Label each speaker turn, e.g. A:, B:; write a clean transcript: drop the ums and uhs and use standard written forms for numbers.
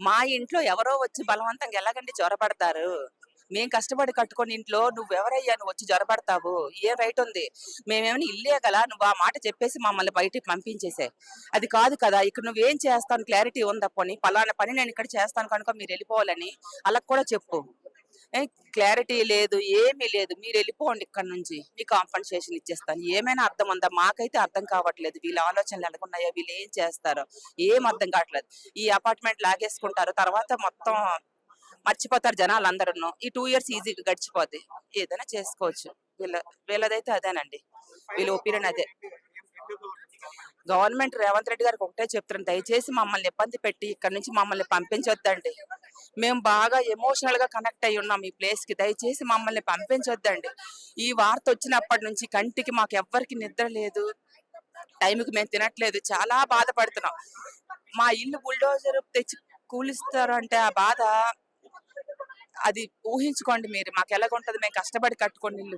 A: మా ఇంట్లో ఎవరో వచ్చి బలవంతంగా ఎలాగండి జొరబడతారు? మేము కష్టపడి కట్టుకున్న ఇంట్లో నువ్వెవరయ్యా నువ్వొచ్చి జొరబడతావు? ఏం రైట్ ఉంది? మేమేమైనా ఇల్లీగలా? నువ్వు ఆ మాట చెప్పేసి మమ్మల్ని బయటికి పంపించేసేయి. అది కాదు కదా! ఇక్కడ నువ్వేం చేస్తాను క్లారిటీ ఉందా పోనీ? పలానా పని నేనిక్కడ చేస్తాను కనుక మీరెళ్ళిపోవాలని ఆళ్ళకి కూడా చెప్పు. ఏ క్లారిటీ లేదు. ఏమీ లేదు. మీరెళ్ళిపోండి ఇక్కడి నుంచి. మీకు కాంపెన్సేషన్ ఇచ్చేస్తాను. ఏమైనా అర్థం ఉందా? మాకైతే అర్థం కావట్లేదు. వీళ్ళ ఆలోచనలు ఎలాగున్నాయో, వీళ్ళేం చేస్తారో ఏం అర్థం కావట్లేదు. ఈ అపార్ట్‌మెంట్ లాగేసుకుంటారు. తర్వాత మొత్తం మర్చిపోతారు జనాలందరును. ఈ 2 ఇయర్స్ ఈజీగా గడిచిపోద్ది. ఏదైనా చేసుకోవచ్చు. వీళ్ళ వీళ్ళదైతే అదేనండి. వీళ్ళ ఒపీనియన్ అదే. గవర్నమెంట్ రేవంత్ రెడ్డి గారికి ఒకటే చెప్తున్నాను. దయచేసి మమ్మల్ని ఇబ్బంది పెట్టి ఇక్కడి నుంచి మమ్మల్ని పంపించొద్దండి. మేము బాగా ఎమోషనల్‌గా కనెక్ట్ అయ్యి ఉన్నాం ఈ ప్లేస్‌కి. దయచేసి మమ్మల్ని పంపించొద్దండి. ఈ వార్త వచ్చినప్పటి నుంచి కంటికి మాకెవ్వరికీ నిద్ర లేదు. టైంకి మేము తినట్లేదు. చాలా బాధపడుతున్నాం. మా ఇల్లు బుల్డోజర్ తెచ్చి కూలిస్తారు అంటే ఆ బాధ అది ఊహించుకోండి మీరు. మాకెలాగుంటది మేము కష్టపడి కట్టుకున్న ఇల్లు.